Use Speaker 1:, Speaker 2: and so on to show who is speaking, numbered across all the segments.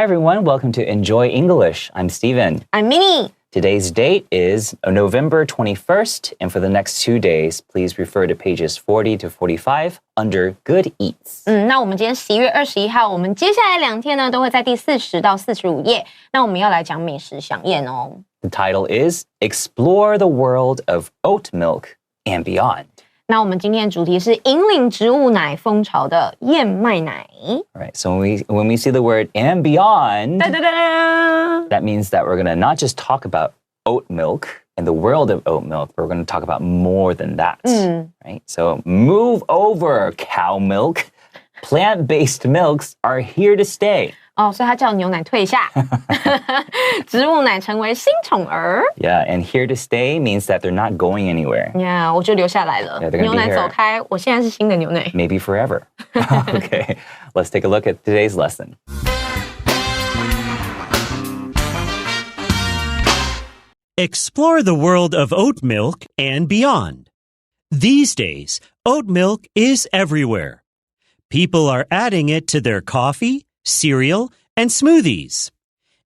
Speaker 1: everyone. Welcome to Enjoy English. I'm Steven.
Speaker 2: I'm Minnie.
Speaker 1: Today's date is November 21st, and for the next 2 days, please refer to pages 40 to 45 under Good Eats.
Speaker 2: 那我们今天11月21号，我们接下来2天呢，都会在第40到45页。那我们要来讲美食飨宴哦。
Speaker 1: The title is Explore the World of Oat Milk and Beyond.
Speaker 2: 那我们今天的主题是引领植物奶风潮的燕麦奶。
Speaker 1: Right, so when we see the word and beyond, that means that we're going to not just talk about oat milk and the world of oat milk, but we're going to talk about more than that. Right? So move over, cow milk. Plant-based milks are here to stay.
Speaker 2: 所以他叫牛奶退下，植物奶成为新宠儿。
Speaker 1: Yeah, and here to stay means that they're not going anywhere.
Speaker 2: Yeah, 我就留下来了。牛奶走开，我现在是新的牛奶。
Speaker 1: Maybe forever. Okay, let's take a look at today's lesson.
Speaker 3: Explore the world of oat milk and beyond. These days, oat milk is everywhere. People are adding it to their coffee, cereal, and smoothies.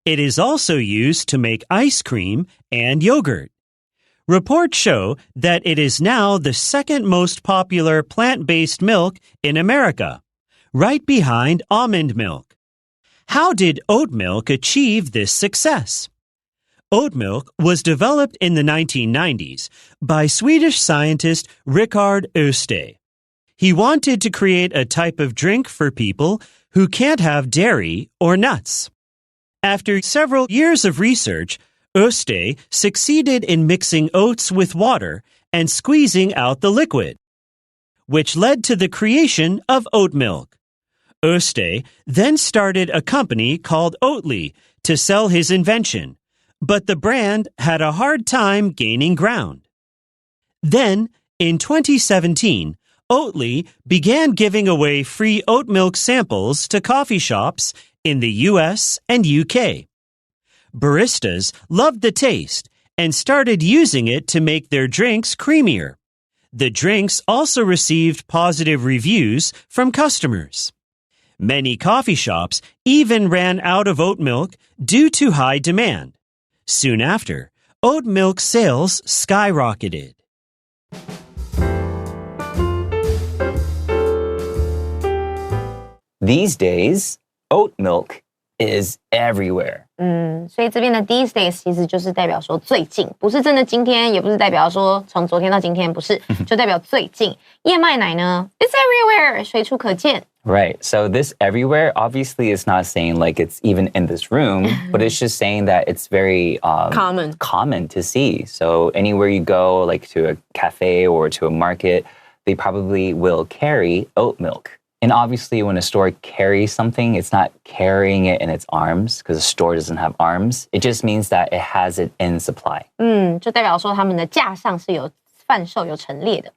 Speaker 3: It is also used to make ice cream and yogurt. Reports show that it is now the second most popular plant-based milk in America, right behind almond milk. How did oat milk achieve this success? Oat milk was developed in the 1990s by Swedish scientist Rickard Öste. He wanted to create a type of drink for people who can't have dairy or nuts. After several years of research, Öste succeeded in mixing oats with water and squeezing out the liquid, which led to the creation of oat milk. Öste then started a company called Oatly to sell his invention, but the brand had a hard time gaining ground. Then, in 2017, Oatly began giving away free oat milk samples to coffee shops in the US and UK. Baristas loved the taste and started using it to make their drinks creamier. The drinks also received positive reviews from customers. Many coffee shops even ran out of oat milk due to high demand. Soon after, oat milk sales skyrocketed.
Speaker 1: These days, oat milk is everywhere.
Speaker 2: 所以这边的 these days 其实就是代表说最近，不是真的今天，也不是代表说从昨天到今天，不是，就代表最近。燕麦奶呢 ，it's everywhere， 随处可见。
Speaker 1: Right. So this everywhere obviously is not saying like it's even in this room, but it's just saying that it's very common to see. So anywhere you go, like to a cafe or to a market, they probably will carry oat milk. And obviously when a store carries something, it's not carrying it in its arms because a store doesn't have arms. It just means that it has it in supply.
Speaker 2: 就代表说他们的架上是有贩售有陈列的。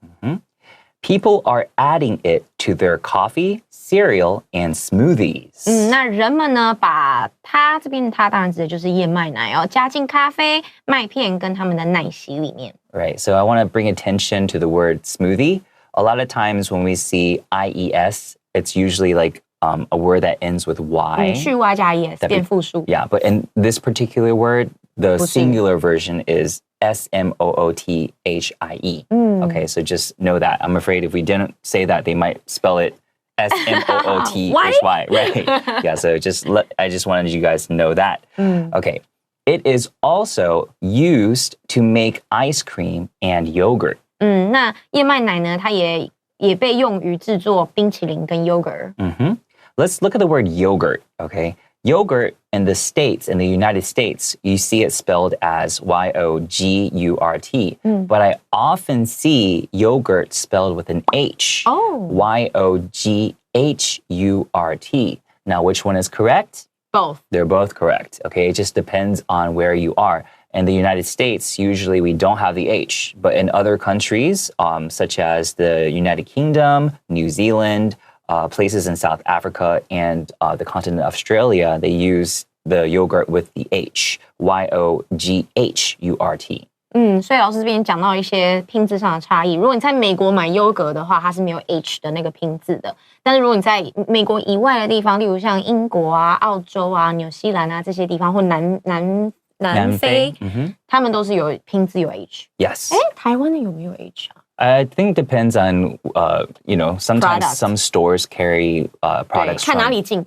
Speaker 1: People are adding it to their coffee, cereal, and smoothies.
Speaker 2: 那人们呢，把它这边它当然指的就是燕麦奶加进咖啡、麦片跟他们的奶昔里面。
Speaker 1: Right. So I want to bring attention to the word smoothie. A lot of times when we see IES, it's usually like a word that ends with Y.
Speaker 2: 去 Y 加 ES 变复数。
Speaker 1: Yeah, but in this particular word, the singular version is SMOOTHIE. Okay, so just know that. I'm afraid if we didn't say that, they might spell it SMOOTHY. Right? Yeah, so I just wanted you guys to know that. Okay, it is also used to make ice cream and yogurt.
Speaker 2: 那燕麦奶呢，它也被用于制作冰淇淋跟 yogurt。Let's
Speaker 1: look at the word yogurt, okay? Yogurt in the United States, you see it spelled as Y-O-G-U-R-T. But I often see yogurt spelled with an H. Y-O-G-H-U-R-T. Now, which one is correct?
Speaker 2: Both.
Speaker 1: They're both correct, okay? It just depends on where you are. In the United States, usually we don't have the H. But in other countries, such as the United Kingdom, New Zealand, places in South Africa and the continent of Australia, they use the yogurt with the H, Y-O-G-H-U-R-T.
Speaker 2: 所以老师这边讲到一些拼字上的差异。如果你在美国买优格的话，它是没有 H 的那个拼字的。但是如果你在美国以外的地方，例如像英国啊、澳洲啊、纽西兰啊这些地方，或南非，他们都是有拼字有 H。Yes. 台湾的有没有 H 啊
Speaker 1: ？I think it depends on, sometimes some stores carry products from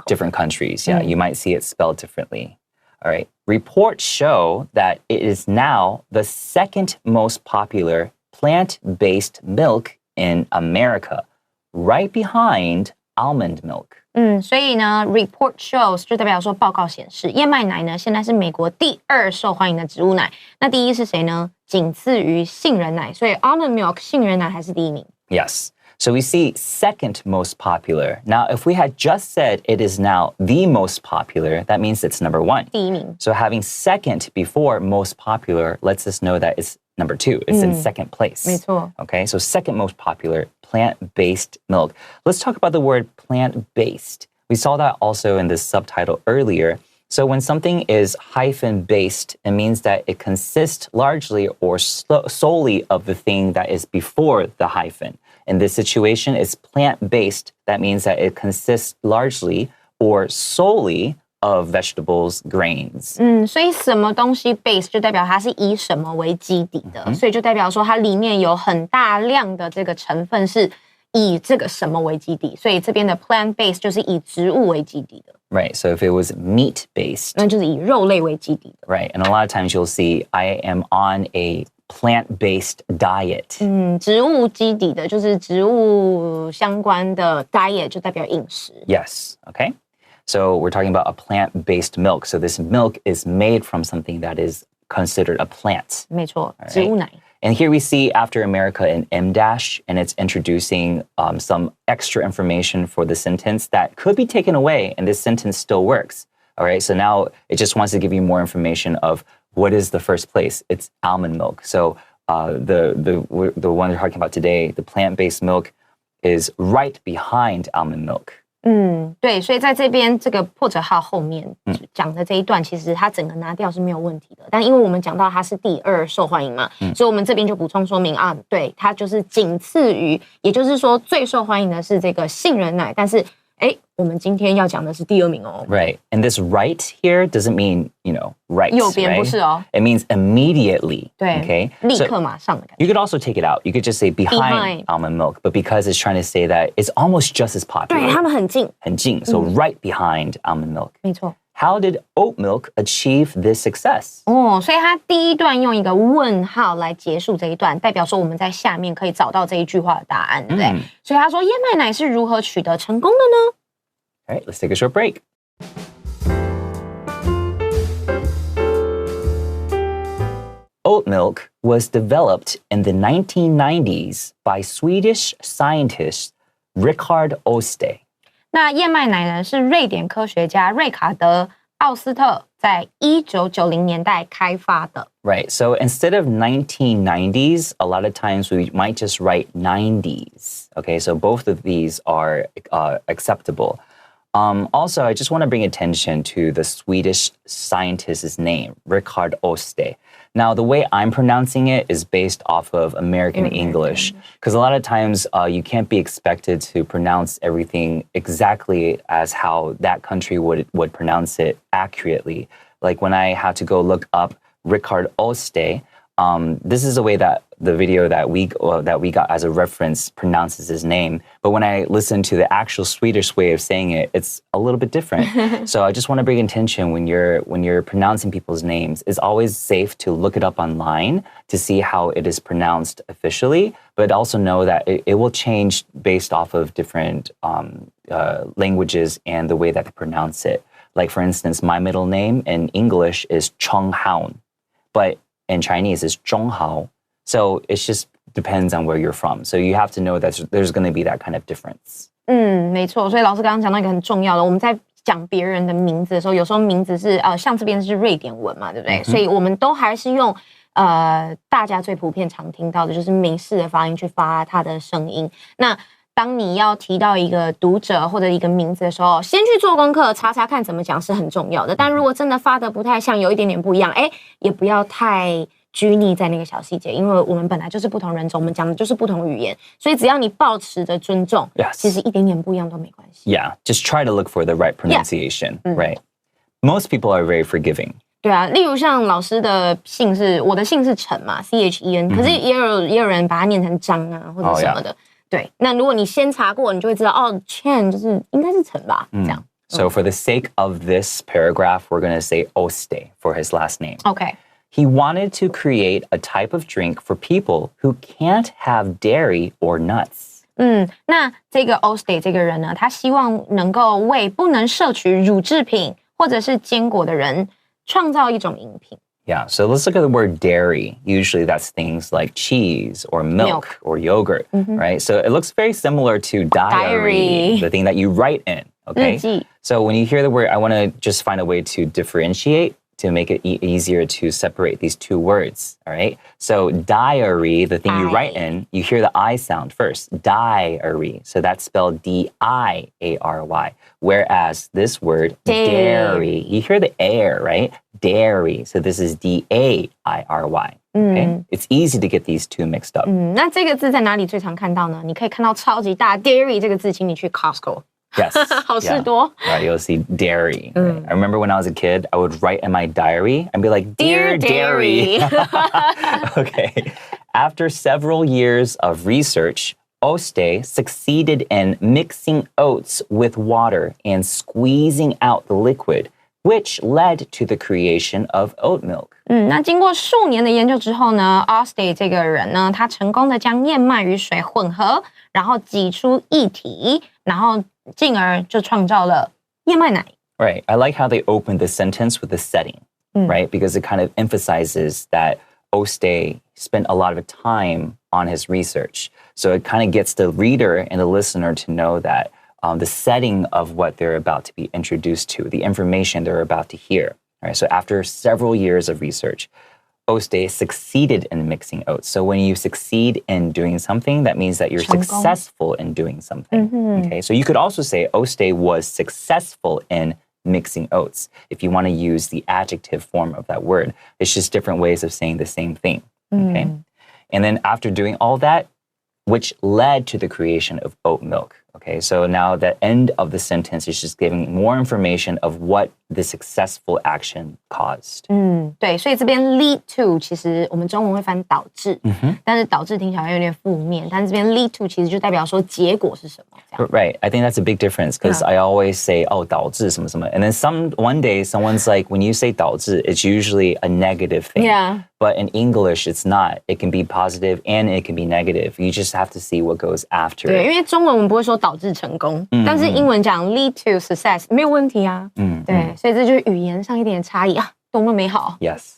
Speaker 1: different countries. Yeah, you might see it spelled differently. All right. Reports show that it is now the second most popular plant-based milk in America, right behind almond milk.
Speaker 2: 所以呢 report shows 就代表说报告显示，燕麦奶呢现在是美国第2受欢迎的植物奶。那第一是谁呢？仅次于杏仁奶，所以 almond milk 杏仁奶还是第一名。
Speaker 1: Yes. So we see second most popular. Now, if we had just said it is now the most popular, that means it's number 1.
Speaker 2: 第一名。
Speaker 1: So having second before most popular lets us know that it's number 2. It's in second place.
Speaker 2: 没错。
Speaker 1: Okay, so second most popular plant-based milk. Let's talk about the word plant-based. We saw that also in the subtitle earlier. So when something is hyphen-based, it means that it consists largely or solely of the thing that is before the hyphen. In this situation, it's plant-based. That means that it consists largely or solely of vegetables, grains.
Speaker 2: 所以什么东西 base 就代表它是以什么为基底的，所以就代表说它里面有很大量的这个成分是以这个什么为基底，所以这边的 plant-based 就是以植物为基底的。
Speaker 1: Right, so if it was meat-based,
Speaker 2: 那就是以肉类为基底的。
Speaker 1: Right, and a lot of times you'll see I am on a plant-based diet.
Speaker 2: 植物基底的就是植物相关的 diet 就代表饮食。
Speaker 1: Yes, okay. So we're talking about a plant-based milk. So this milk is made from something that is considered a plant.
Speaker 2: 没错，植物奶。
Speaker 1: And here we see after America an M dash, and it's introducing some extra information for the sentence that could be taken away, and this sentence still works. All right, so now it just wants to give you more information of what is the first place. It's almond milk. So the one we're talking about today, the plant-based milk, is right behind almond milk.
Speaker 2: 对，所以在这边这个破折号后面讲的这一段，其实它整个拿掉是没有问题的。但因为我们讲到它是第2受欢迎嘛，所以我们这边就补充说明啊，对，它就是仅次于，也就是说最受欢迎的是这个杏仁奶，但是我们今天要讲的是第2名哦。
Speaker 1: Right, and this right here doesn't mean, right,
Speaker 2: 右边不是哦。
Speaker 1: It means immediately.
Speaker 2: 对
Speaker 1: ，okay?
Speaker 2: 立刻马上的感觉。
Speaker 1: You could also take it out. You could just say behind almond milk, but because it's trying to say that it's almost just as popular.
Speaker 2: 对，他们很近。
Speaker 1: 很近, so right behind almond milk.
Speaker 2: 没错。
Speaker 1: How did oat milk achieve this success?
Speaker 2: 所以它第一段用一个问号来结束这一段，代表说我们在下面可以找到这一句话的答案，对不对？所以他说燕麦奶是如何取得成功的呢？
Speaker 1: All right, let's take a short break. Oat milk was developed in the 1990s by Swedish scientist Rickard Oste.
Speaker 2: 那燕麦奶呢是瑞典科学家瑞卡德·奥斯特在1990年代开发的。
Speaker 1: Right, so instead of 1990s, a lot of times we might just write 90s. Okay, so both of these are acceptable. Also, I just want to bring attention to the Swedish scientist's name, Rickard Oste. Now, the way I'm pronouncing it is based off of American English, because a lot of times you can't be expected to pronounce everything exactly as how that country would pronounce it accurately. Like when I had to go look up Rickard Oste, this is the way that the video that we got as a reference pronounces his name. But when I listen to the actual Swedish way of saying it, it's a little bit different. So I just want to bring attention when you're pronouncing people's names. It's always safe to look it up online to see how it is pronounced officially, but also know that it will change based off of different languages and the way that they pronounce it. Like for instance, my middle name in English is Chong Haon, but in Chinese is Zhong Hao. So it just depends on where you're from. So you have to know that there's going to be that kind of difference.
Speaker 2: 没错。所以老师刚刚讲到一个很重要的，我们在讲别人的名字的时候，有时候名字是像这边是瑞典文嘛，对不对？所以我们都还是用大家最普遍常听到的就是美式的发音去发它的声音。那当你要提到一个读者或者一个名字的时候，先去做功课，查查看怎么讲是很重要的。但如果真的发的不太像，有一点点不一样，也不要太拘泥在那个小细节，因为我们本来就是不同人种，我们讲的就是不同语言，所以只要你保持着尊重，其实一点点不一样都没关系。
Speaker 1: Yeah, just try to look for the right pronunciation, right? Most people are very forgiving.
Speaker 2: 对啊，例如像老师的姓我的姓是陈嘛 ，CHEN， 可是也有人把它念成张啊或者什么的。对，那如果你先查过，你就会知道Chen 就是应该是陈吧，这样。
Speaker 1: So for the sake of this paragraph, we're going to say Oste for his last name.
Speaker 2: Okay.
Speaker 1: He wanted to create a type of drink for people who can't have dairy or nuts.
Speaker 2: 那这个 Oste 这个人呢，他希望能够为不能摄取乳制品或者是坚果的人创造一种饮品。
Speaker 1: Yeah, so let's look at the word dairy. Usually that's things like cheese or milk. Or yogurt, right? So it looks very similar to diary, the thing that you write in, okay? So when you hear the word, I want to just find a way to differentiate to make it easier to separate these two words, all right? So diary, the thing you write in, you hear the I sound first, diary. So that's spelled D-I-A-R-Y. Whereas this word, dairy, you hear the air, right? Dairy. So this is D-A-I-R-Y. Okay? It's easy to get these two mixed up.
Speaker 2: 那这个字在哪里最常看到呢？你可以看到超级大 dairy 这个字，请你去 Costco。Yes. 好事多。
Speaker 1: Right, you'll see dairy. Right? I remember when I was a kid, I would write in my diary and be like, Dear Dairy. Okay. After several years of research, Oste succeeded in mixing oats with water and squeezing out the liquid, which led to the creation of oat milk.
Speaker 2: 那经过数年的研究之后呢 Oste 这个人呢，他成功的将燕麦与水混合，然后挤出液体，然后进而就创造了燕麦奶。
Speaker 1: Right. I like how they open the sentence with the setting, right? Because it kind of emphasizes that Oste spent a lot of time on his research. So it kind of gets the reader and the listener to know that the setting of what they're about to be introduced to, the information they're about to hear. All right, so after several years of research, Oste succeeded in mixing oats. So when you succeed in doing something, that means that you're successful in doing something. Okay, so you could also say Oste was successful in mixing oats if you want to use the adjective form of that word. It's just different ways of saying the same thing. Okay, and then after doing all that, which led to the creation of oat milk. Okay, so now the end of the sentence is just giving more information of what the successful action caused.
Speaker 2: 对，所以这边 lead to 其实我们中文会翻导致，但是导致听起来有点负面，但是这边 lead to 其实就代表说结果是什么。
Speaker 1: Right, I think that's a big difference because I always say, 导致什么什么, and then one day someone's like, when you say 导致, it's usually a negative thing.
Speaker 2: Yeah.
Speaker 1: But in English, it's not. It can be positive and it can be negative. You just have to see what goes after.
Speaker 2: 对，因为中文我们不会说导致成功，但是英文讲 lead to success 没有问题啊。对，所以这就是语言上一点差异啊，多么美好。
Speaker 1: Yes.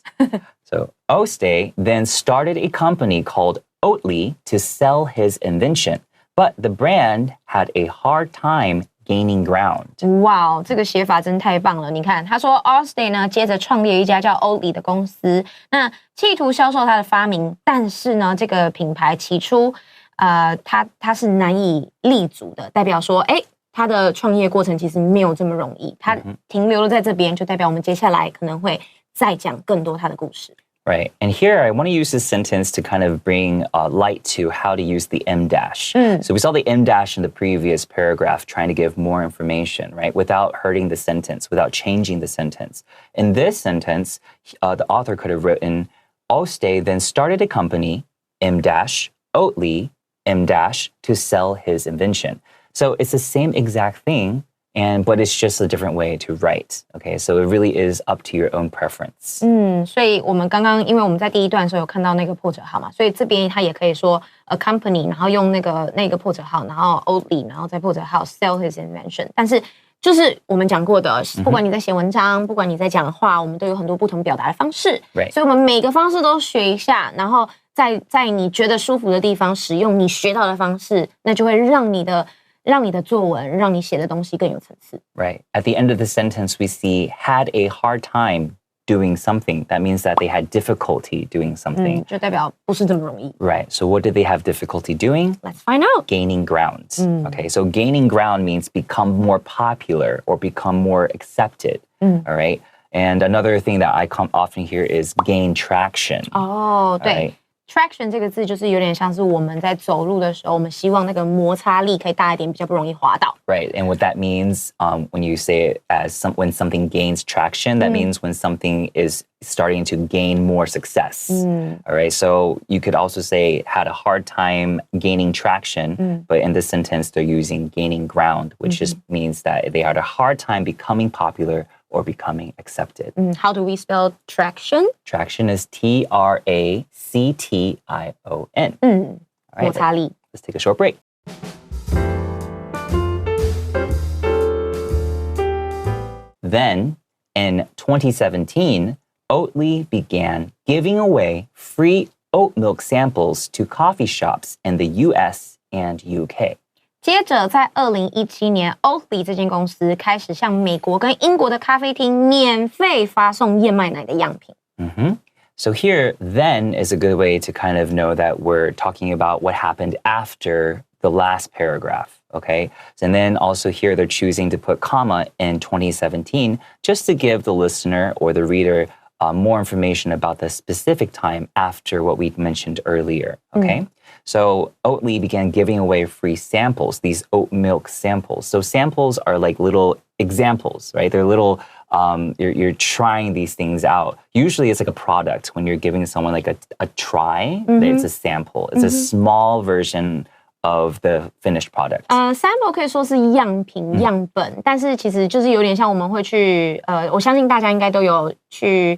Speaker 1: So Oste then started a company called Oatly to sell his invention, but the brand had a hard time gaining ground.
Speaker 2: 哇，这个写法真太棒了！你看，他说 Oste 呢，接着创立一家叫 Oatly 的公司，那企图销售他的发明，但是呢，这个品牌起初，它是难以立足的，代表说，它的创业过程其实没有这么容易，它停留了在这边，就代表我们接下来可能会再讲更多它的故事。
Speaker 1: Right. And here I want to use this sentence to kind of bring light to how to use the M dash. So we saw the M dash in the previous paragraph trying to give more information, right? Without hurting the sentence, without changing the sentence. In this sentence, the author could have written, Oste then started a company, M dash, Oatly, M dash, to sell his invention. So it's the same exact thing, but it's just a different way to write. Okay, so it really is up to your own preference.
Speaker 2: 所以我们刚刚，因为我们在第一段的时候有看到那个破折号嘛，所以这边它也可以说 a company， 然后用那个破折号，然后 Oatly， 然后再破折号 sell his invention。但是就是我们讲过的，不管你在写文章，不管你在讲话，我们都有很多不同表达的方式。
Speaker 1: Right.
Speaker 2: 所以我们每个方式都学一下，然后在你觉得舒服的地方使用你学到的方式，那就会让你的作文，让你写的东西更有层次。
Speaker 1: Right. At the end of the sentence, we see had a hard time doing something. That means that they had difficulty doing something.
Speaker 2: 就代表不是这么容易。
Speaker 1: Right. So what did they have difficulty doing?
Speaker 2: Let's find out.
Speaker 1: Gaining ground. Okay. So gaining ground means become more popular or become more accepted. All right. And another thing that I often hear is gain traction.
Speaker 2: 哦，对。Traction 这个字就是有点像是我们在走路的时候，我们希望那个摩擦力可以大一点，比较不容易滑倒。
Speaker 1: Right, and what that means when you say it as when something gains traction, that means when something is starting to gain more success. All right, so you could also say had a hard time gaining traction, but in this sentence they're using gaining ground, which just means that they had a hard time becoming popular or becoming accepted.
Speaker 2: How do we spell traction?
Speaker 1: Traction is Traction. All right,
Speaker 2: 摩擦力。
Speaker 1: let's take a short break. Then, in 2017, Oatly began giving away free oat milk samples to coffee shops in the US and UK.
Speaker 2: 接着，在2017年 ，Oatly 这间公司开始向美国跟英国的咖啡厅免费发送燕麦奶的样品。
Speaker 1: So here, then is a good way to kind of know that we're talking about what happened after the last paragraph, okay? And then also here, they're choosing to put comma in 2017 just to give the listener or the reader more information about the specific time after what we mentioned earlier, okay? So Oatly began giving away free samples, these oat milk samples. So samples are like little examples, right? They're little, you're trying these things out. Usually it's like a product when you're giving someone like a try, it's a sample. It's a small version of the finished product.
Speaker 2: Sample 可以说是样品、样本，但是其实就是有点像我们会去，我相信大家应该都有去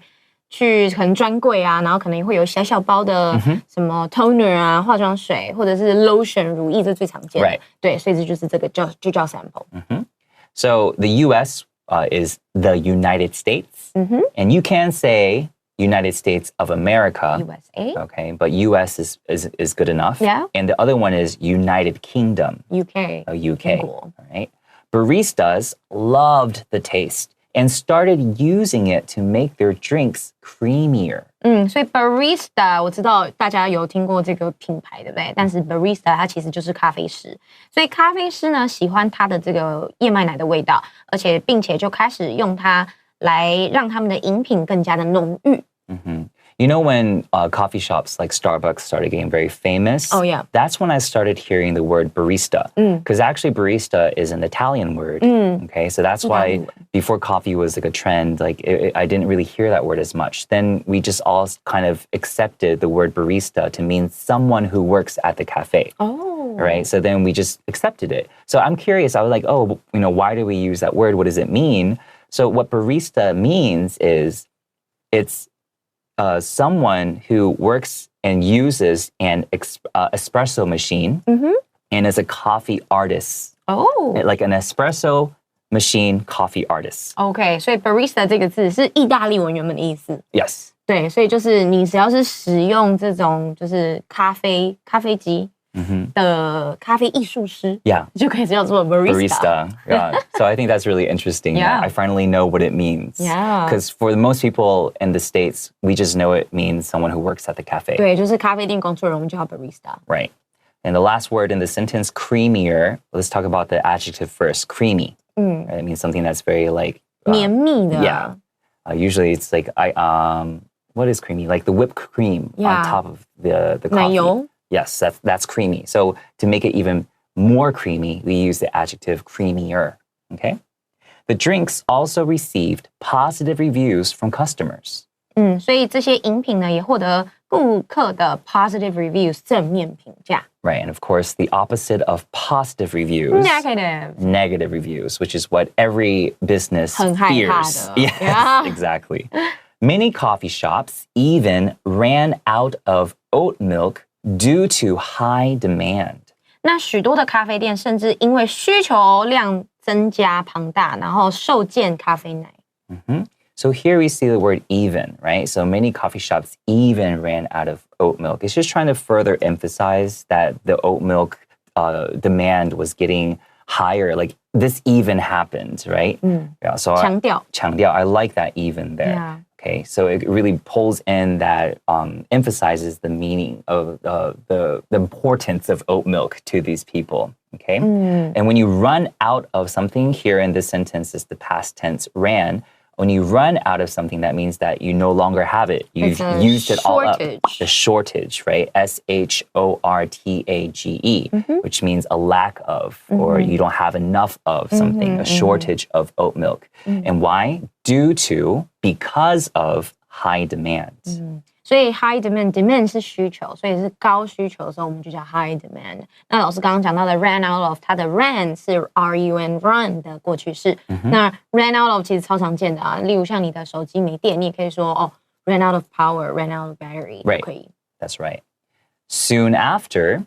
Speaker 2: 可能专柜啊，然后可能会有小小包的什么 toner 啊、化妆水，或者是 lotion 乳液，这最常见的。
Speaker 1: Right.
Speaker 2: 对，所以这就是这个就叫 sample。So
Speaker 1: the U.S. Is the United States, and you can say United States of America,
Speaker 2: USA.
Speaker 1: Okay, but U.S. is good enough.
Speaker 2: Yeah.
Speaker 1: And the other one is United Kingdom,
Speaker 2: UK.
Speaker 1: UK.
Speaker 2: Cool.
Speaker 1: All right. Baristas loved the taste and started using it to make their drinks creamier.
Speaker 2: 所以 barista 我知道大家有听过这个品牌，对不对？但是 barista 它其实就是咖啡师，所以咖啡师呢喜欢它的这个燕麦奶的味道，而且并且就开始用它来让他们的饮品更加的浓郁。
Speaker 1: You know when coffee shops like Starbucks started getting very famous?
Speaker 2: Oh, yeah.
Speaker 1: That's when I started hearing the word barista. Because actually barista is an Italian word. Okay, so that's why before coffee was like a trend, like I didn't really hear that word as much. Then we just all kind of accepted the word barista to mean someone who works at the cafe.
Speaker 2: Oh.
Speaker 1: Right? So then we just accepted it. So I'm curious. I was like, oh, you know, why do we use that word? What does it mean? So what barista means is it's someone who works and uses an espresso machine and is a coffee artist.
Speaker 2: Oh.
Speaker 1: Like an espresso machine coffee artist.
Speaker 2: OK， 所以 barista 这个字是意大利文原本的意思。
Speaker 1: Yes.
Speaker 2: 对，所以就是你只要是使用这种就是咖啡机的咖啡艺术师，
Speaker 1: Yeah.
Speaker 2: 就可以叫做 barista.
Speaker 1: Yeah. So I think that's really interesting.
Speaker 2: Yeah.
Speaker 1: That I finally know what it means.
Speaker 2: Yeah.
Speaker 1: Because for most people in the States, we just know it means someone who works at the cafe.
Speaker 2: 对，就是咖啡店工作人员，我们叫 barista。
Speaker 1: Right. And the last word in the sentence, creamier. Let's talk about the adjective first, creamy. Right? It means something that's very like
Speaker 2: 绵密的。
Speaker 1: Yeah. Usually it's like what is creamy? Like the whipped cream on top of the coffee.
Speaker 2: 奶油。
Speaker 1: Yes, that's creamy. So to make it even more creamy, we use the adjective creamier. Okay. The drinks also received positive reviews from customers.
Speaker 2: 所以这些饮品呢也获得顾客的 positive reviews 正面评价。
Speaker 1: Right, and of course, the opposite of positive reviews, negative reviews, which is what every business
Speaker 2: 很害怕
Speaker 1: fears.
Speaker 2: 的。
Speaker 1: Yes,
Speaker 2: Yeah.
Speaker 1: exactly. Many coffee shops even ran out of oat milk due to high demand.
Speaker 2: 那许多的咖啡店甚至因为需求量增加庞大，然后售减咖啡奶。
Speaker 1: So here we see the word even, right? So many coffee shops even ran out of oat milk. It's just trying to further emphasize that the oat milk demand was getting higher. Like this even happened, right? Yeah, so
Speaker 2: 强调。
Speaker 1: I like that even there.
Speaker 2: Yeah.
Speaker 1: Okay, so it really pulls in that, emphasizes the meaning of the importance of oat milk to these people. Okay, and when you run out of something, here in this sentence is the past tense ran. When you run out of something, that means that you no longer have it. You've used it all up. The shortage, right? shortage, which means a lack of, or you don't have enough of something, a shortage of oat milk. And why? Because of high demand.
Speaker 2: 所以 high demand 是需求，所以是高需求的时候，我们就叫 high demand。那老师刚刚讲到的 ran out of， 它的 ran 是 run run 的过去式。那 ran out of 其实超常见的啊，例如像你的手机没电，你也可以说ran out of power, ran out of battery 都可以。
Speaker 1: That's right. Soon after,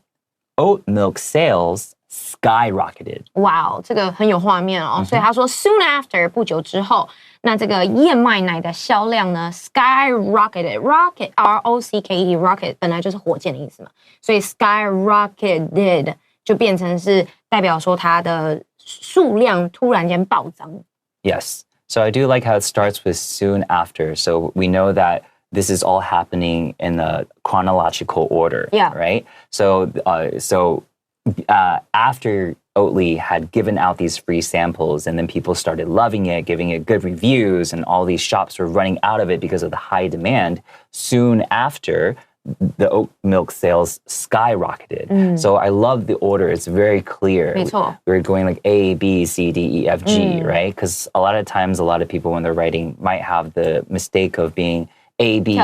Speaker 1: oat milk sales skyrocketed.
Speaker 2: 哇，这个很有画面哦。所以他说 soon after 不久之后，那这个燕麦奶的销量呢 skyrocketed rocket R-O-C-K-E rocket 本来就是火箭的意思嘛，所以 skyrocketed 就变成是代表说它的数量突然间暴涨。
Speaker 1: Yes. So I do like how it starts with soon after. So we know that this is all happening in a chronological order, right? So after Oatly had given out these free samples and then people started loving it, giving it good reviews, and all these shops were running out of it because of the high demand, soon after, the oat milk sales skyrocketed. So I love the order. It's very clear.
Speaker 2: 没错。
Speaker 1: We're going like A, B, C, D, E, F, G, right? Because a lot of times, a lot of people when they're writing might have the mistake of being A, B,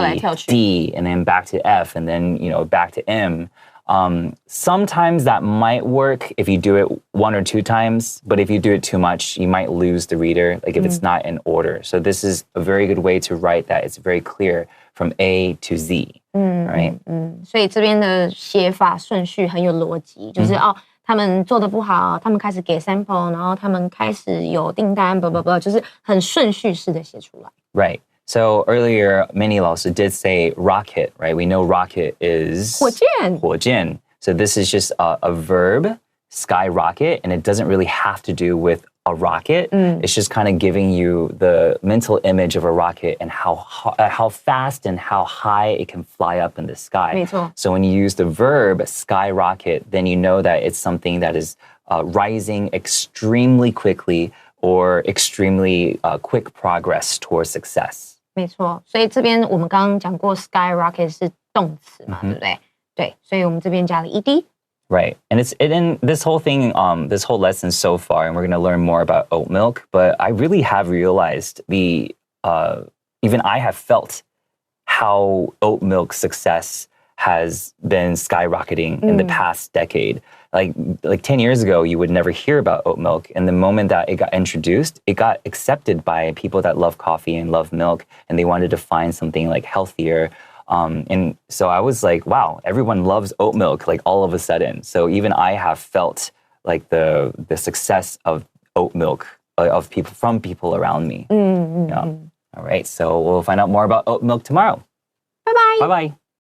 Speaker 1: D, and then back to F, and then, back to M. Sometimes that might work if you do it one or two times, but if you do it too much, you might lose the reader, like if it's not in order. So this is a very good way to write that. It's very clear from A to Z, right?
Speaker 2: 所以这边的写法顺序很有逻辑，就是他们做的不好，他们开始给 sample， 然后他们开始有订单，就是很顺序式的写出来。
Speaker 1: Right. So earlier, Minnie also did say rocket, right? We know rocket is
Speaker 2: 火箭.
Speaker 1: 火箭. So this is just a verb, skyrocket, and it doesn't really have to do with a rocket. It's just kind of giving you the mental image of a rocket and how fast and how high it can fly up in the sky.
Speaker 2: 没错。
Speaker 1: So when you use the verb skyrocket, then you know that it's something that is rising extremely quickly or extremely quick progress towards success.
Speaker 2: 没错，所以这边我们刚刚讲过 skyrocket 是动词嘛，对不对？对，所以我们这边加了 ed。
Speaker 1: Right. And it's in this whole thing, this whole lesson so far, and we're going to learn more about oat milk, but I really have realized even I have felt how oat milk success has been skyrocketing in the past decade. Like 10 years ago, you would never hear about oat milk. And the moment that it got introduced, it got accepted by people that love coffee and love milk, and they wanted to find something like healthier. And so I was like, wow, everyone loves oat milk, like all of a sudden. So even I have felt like the success of oat milk from people around me. Yeah. All right, so we'll find out more about oat milk tomorrow.
Speaker 2: Bye-bye.
Speaker 1: Bye-bye.